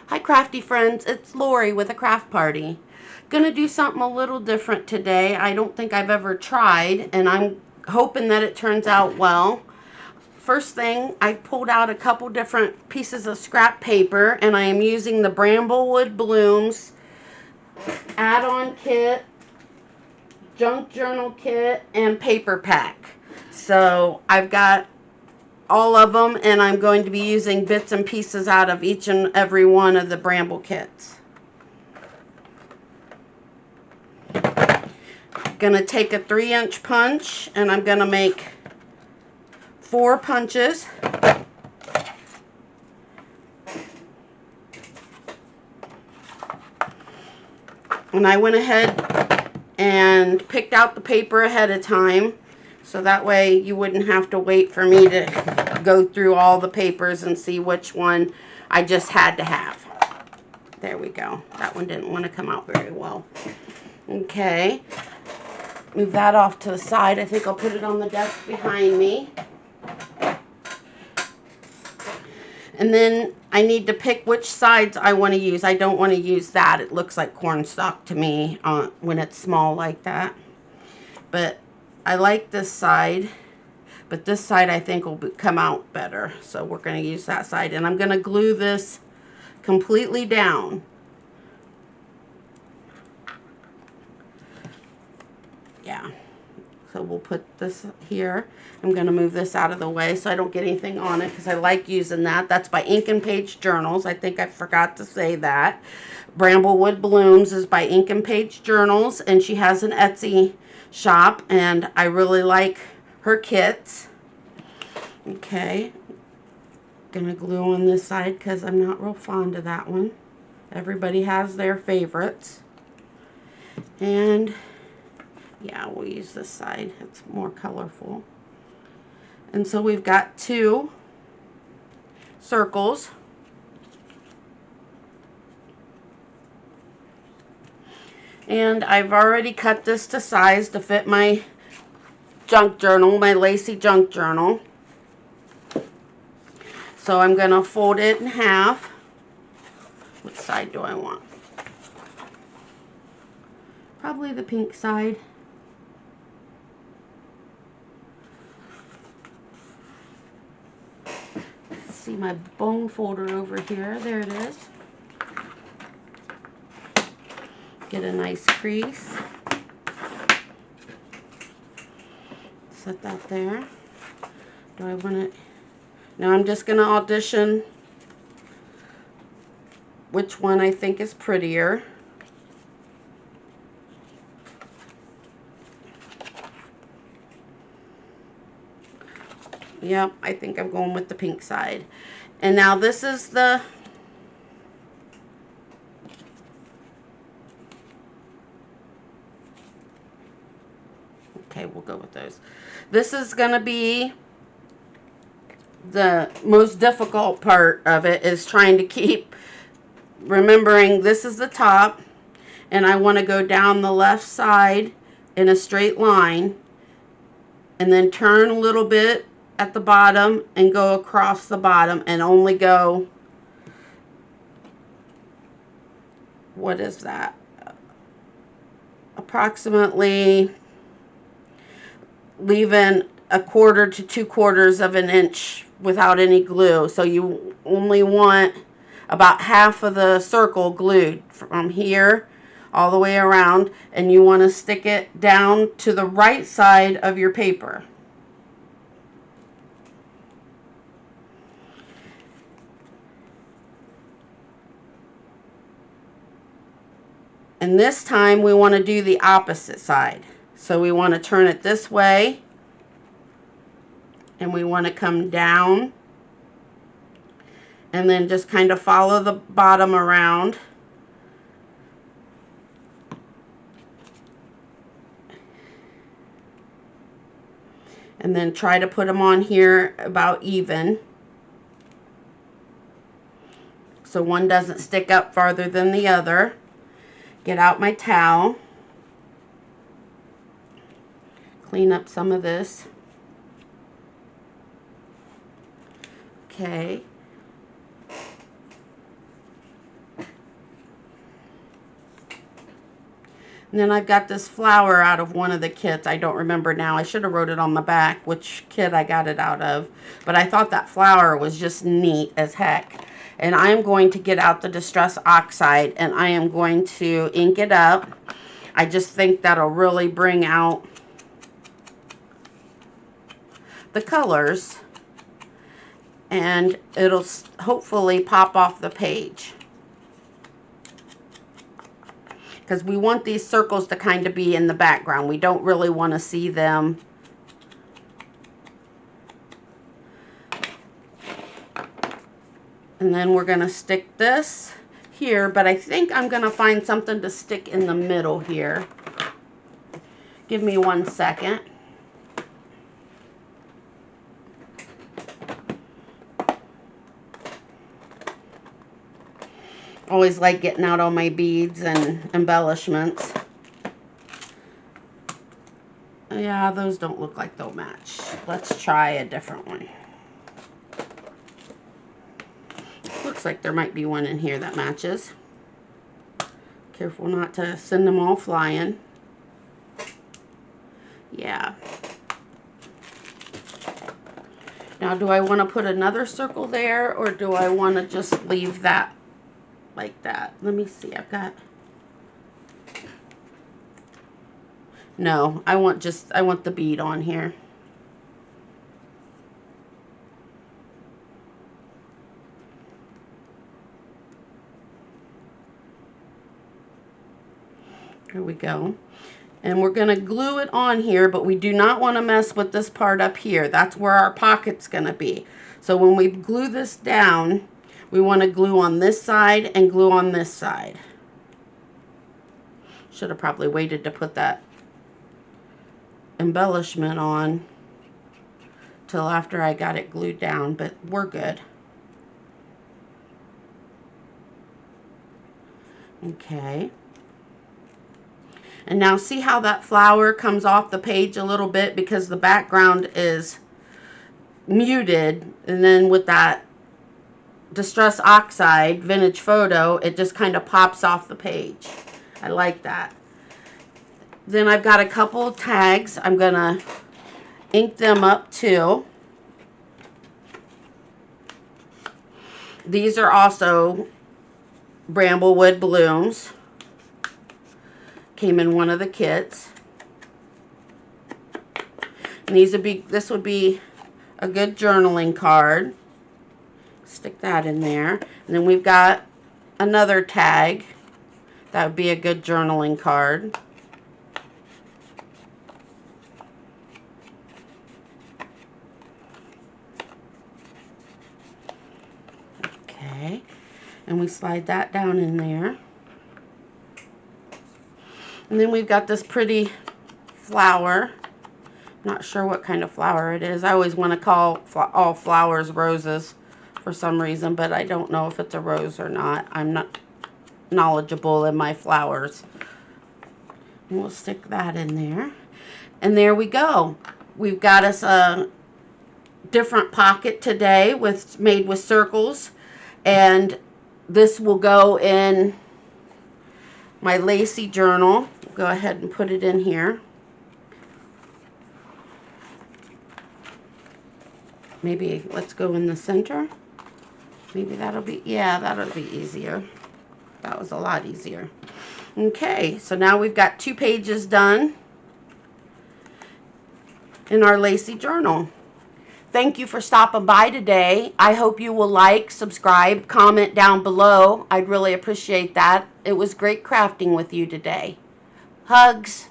Hi crafty friends, it's Lori with a craft party. Gonna do something a little different today. I don't think I've ever tried, and I'm hoping that it turns out well. First thing, I pulled out a couple different pieces of scrap paper, and I am using the BRAMBLEWOOD BLOOMS add-on kit, junk journal kit, and paper pack. So I've got all of them, and I'm going to be using bits and pieces out of each and every one of the Bramble kits. Gonna take a 3-inch punch, and I'm gonna make 4 punches. And I went ahead and picked out the paper ahead of time, so that way you wouldn't have to wait for me to go through all the papers and see which one I just had to have. There we go. That one didn't want to come out very well. Okay. Move that off to the side. I think I'll put it on the desk behind me. And then I need to pick which sides I want to use. I don't want to use that. It looks like cornstalk to me when it's small like that. But I like this side. But this side I think will come out better. So we're going to use that side. And I'm going to glue this completely down. Yeah. So we'll put this here. I'm going to move this out of the way so I don't get anything on it because I like using that. That's by Ink and Page Journals. I think I forgot to say that. BRAMBLEWOOD BLOOMS is by Ink and Page Journals, and she has an Etsy shop, and I really like her kits. Okay. Gonna glue on this side because I'm not real fond of that one. Everybody has their favorites. And yeah, we'll use this side. It's more colorful. And so we've got 2 circles. And I've already cut this to size to fit my junk journal, my Lacey junk journal. So I'm going to fold it in half. Which side do I want? Probably the pink side. See my bone folder over here. There it is. Get a nice crease. Set that there. Do I want it? Now I'm just going to audition which one I think is prettier. Yep, I think I'm going with the pink side. And now this is the okay, we'll go with those. This is going to be the most difficult part of it, is trying to keep remembering this is the top, and I want to go down the left side in a straight line, and then turn a little bit at the bottom and go across the bottom, and only go, what is that, approximately leaving 1/4 to 2/4 of an inch without any glue. So you only want about half of the circle glued from here all the way around, and you want to stick it down to the right side of your paper. And this time we want to do the opposite side. So we want to turn it this way, and we want to come down, and then just kind of follow the bottom around. And then try to put them on here about even, so one doesn't stick up farther than the other. Get out my towel. Clean up some of this. Okay. And then I've got this flower out of one of the kits. I don't remember now. I should have wrote it on the back which kit I got it out of. But I thought that flower was just neat as heck. And I am going to get out the Distress Oxide and I am going to ink it up. I just think that'll really bring out the colors. And it'll hopefully pop off the page. Because we want these circles to kind of be in the background. We don't really want to see them. And then we're going to stick this here, but I think I'm going to find something to stick in the middle here. Give me 1 second. Always like getting out all my beads and embellishments. Yeah, those don't look like they'll match. Let's try a different one. Looks like there might be one in here that matches. Careful not to send them all flying. Yeah. Now, do I want to put another circle there, or do I want to just leave that like that? Let me see. I've got... No, I want the bead on here. Here we go. And we're going to glue it on here, but we do not want to mess with this part up here. That's where our pocket's going to be. So when we glue this down, we want to glue on this side and glue on this side. Should have probably waited to put that embellishment on till after I got it glued down, but we're good. Okay. And now see how that flower comes off the page a little bit because the background is muted, and then with that Distress Oxide Vintage Photo, it just kind of pops off the page. I like that. Then I've got a couple tags. I'm going to ink them up too. These are also Bramblewood Blooms. Came in one of the kits. And this would be a good journaling card. Stick that in there. And then we've got another tag. That would be a good journaling card. Okay. And we slide that down in there. And then we've got this pretty flower. Not sure what kind of flower it is. I always want to call all flowers roses for some reason, but I don't know if it's a rose or not. I'm not knowledgeable in my flowers. And we'll stick that in there. And there we go. We've got us a different pocket today made with circles. And this will go in my Lacey journal. Go ahead and put it in here. Maybe let's go in the center. Maybe that'll be, yeah, that'll be easier. That was a lot easier. Okay, so now we've got 2 pages done in our Lacey journal. Thank you for stopping by today. I hope you will like, subscribe, comment down below. I'd really appreciate that. It was great crafting with you today. Hugs.